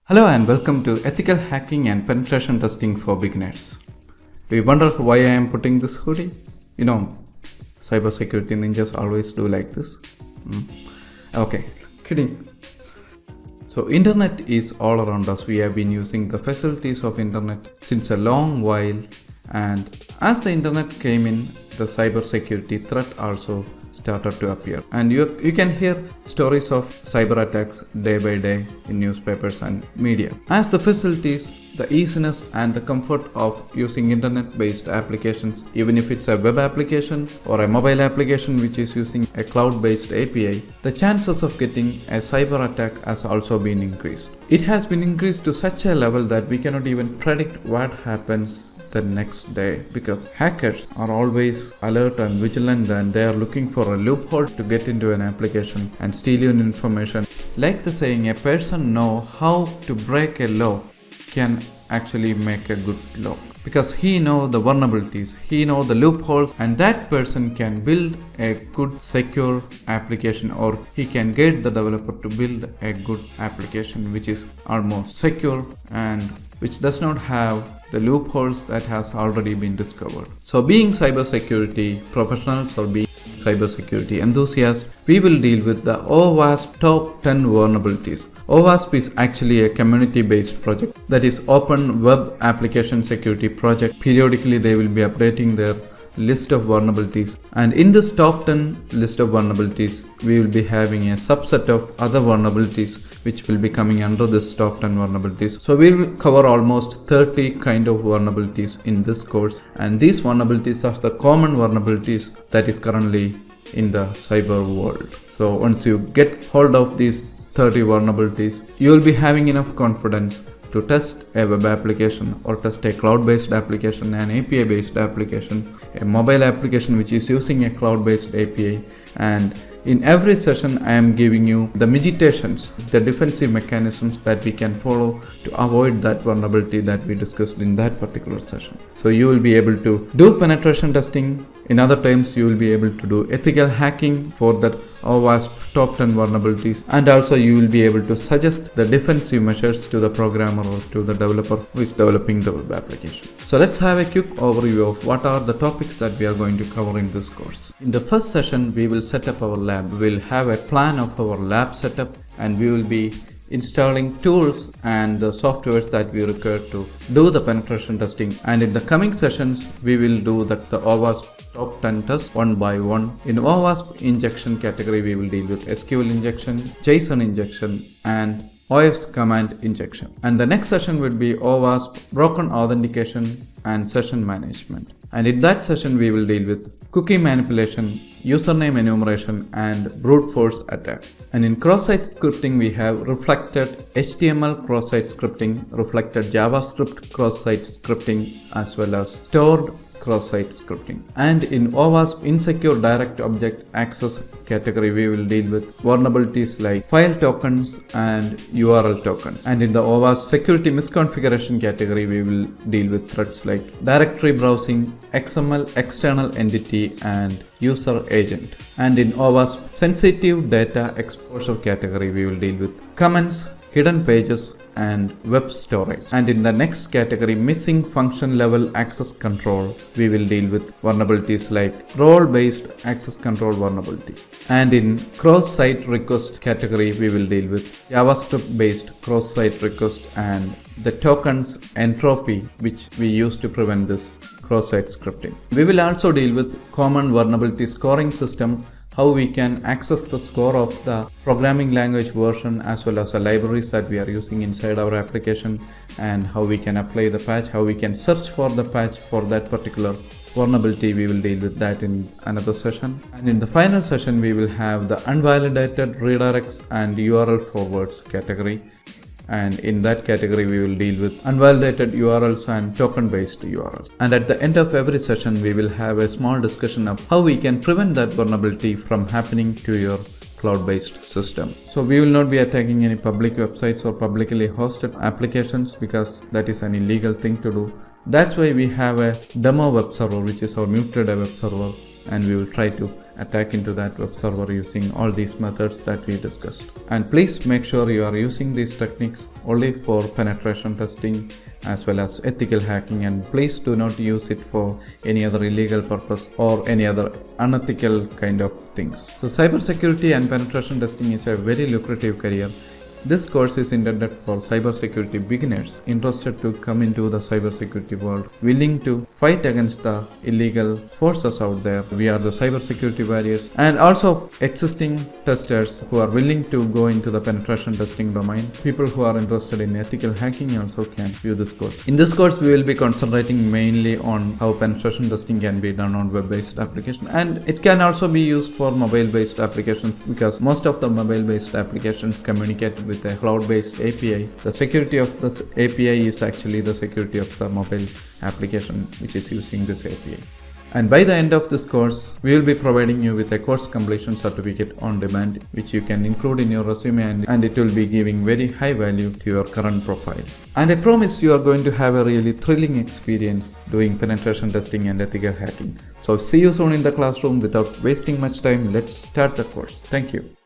Hello and welcome to Ethical Hacking and Penetration Testing for Beginners. Do you wonder why I am putting this hoodie? Cybersecurity ninjas always do like this. Okay, kidding. So internet is all around us. We have been using the facilities of internet since a long while, and as the internet came in, the cybersecurity threat also started to appear, and you can hear stories of cyber attacks day by day in newspapers and media. As the facilities, the easiness and the comfort of using internet based applications, even if it's a web application or a mobile application which is using a cloud based API, the chances of getting a cyber attack has also been increased. It has been increased to such a level that we cannot even predict what happens the next day, because hackers are always alert and vigilant, and they are looking for a loophole to get into an application and steal your information. Like the saying, a person know how to break a law can actually make a good law, because he know the vulnerabilities, he know the loopholes, and that person can build a good secure application, or he can get the developer to build a good application which is almost secure and which does not have the loopholes that has already been discovered. So being cybersecurity professionals or being cybersecurity enthusiasts, we will deal with the OWASP top 10 vulnerabilities. OWASP is actually a community-based project, that is open web application security project. Periodically they will be updating their list of vulnerabilities, and in this top 10 list of vulnerabilities we will be having a subset of other vulnerabilities which will be coming under this top 10 vulnerabilities. So we will cover almost 30 kind of vulnerabilities in this course, and these vulnerabilities are the common vulnerabilities that is currently in the cyber world. So once you get hold of these 30 vulnerabilities, you will be having enough confidence to test a web application or test a cloud-based application, an API-based application, a mobile application which is using a cloud-based API. And in every session I am giving you the meditations, the defensive mechanisms that we can follow to avoid that vulnerability that we discussed in that particular session. So you will be able to do penetration testing. In other times you will be able to do ethical hacking for that OWASP top 10 vulnerabilities, and also you will be able to suggest the defensive measures to the programmer or to the developer who is developing the web application. So let's have a quick overview of what are the topics that we are going to cover in this course. In the first session we will set up our lab. We will have a plan of our lab setup, and we will be installing tools and the softwares that we require to do the penetration testing. And in the coming sessions we will do the OWASP top 10 tests one by one. In OWASP injection category we will deal with SQL injection, JSON injection, and OS command injection. And the next session will be OWASP broken authentication and session management. And in that session we will deal with cookie manipulation, username enumeration, and brute force attack. And in cross-site scripting we have reflected HTML cross-site scripting, reflected JavaScript cross-site scripting, as well as stored cross-site scripting. And in OWASP insecure direct object access category we will deal with vulnerabilities like file tokens and URL tokens. And in the OWASP security misconfiguration category we will deal with threats like directory browsing, XML external entity, and user agent. And in OWASP sensitive data exposure category we will deal with comments, hidden pages, and web storage. And in the next category, missing function level access control, we will deal with vulnerabilities like role based access control vulnerability. And in cross site request category we will deal with JavaScript based cross site request and the tokens entropy which we use to prevent this cross site scripting. We will also deal with common vulnerability scoring system, how we can access the score of the programming language version as well as the libraries that we are using inside our application, and how we can apply the patch, how we can search for the patch for that particular vulnerability. We will deal with that in another session. And in the final session we will have the unvalidated redirects and URL forwards category. And in that category we will deal with unvalidated URLs and token based URLs. And at the end of every session we will have a small discussion of how we can prevent that vulnerability from happening to your cloud-based system. So we will not be attacking any public websites or publicly hosted applications, because that is an illegal thing to do. That's why we have a demo web server, which is our muted web server, and we will try to attack into that web server using all these methods that we discussed. And please make sure you are using these techniques only for penetration testing as well as ethical hacking, and please do not use it for any other illegal purpose or any other unethical kind of things. So cybersecurity and penetration testing is a very lucrative career. This course is intended for cybersecurity beginners interested to come into the cybersecurity world, willing to fight against the illegal forces out there. We are the cybersecurity warriors, and also existing testers who are willing to go into the penetration testing domain. People who are interested in ethical hacking also can view this course. In this course, we will be concentrating mainly on how penetration testing can be done on web-based applications, and it can also be used for mobile-based applications because most of the mobile-based applications communicate with a cloud-based API. The security of this API is actually the security of the mobile application which is using this API. And by the end of this course, we will be providing you with a course completion certificate on demand, which you can include in your resume, and it will be giving very high value to your current profile. And I promise you are going to have a really thrilling experience doing penetration testing and ethical hacking. So see you soon in the classroom. Without wasting much time, let's start the course. Thank you.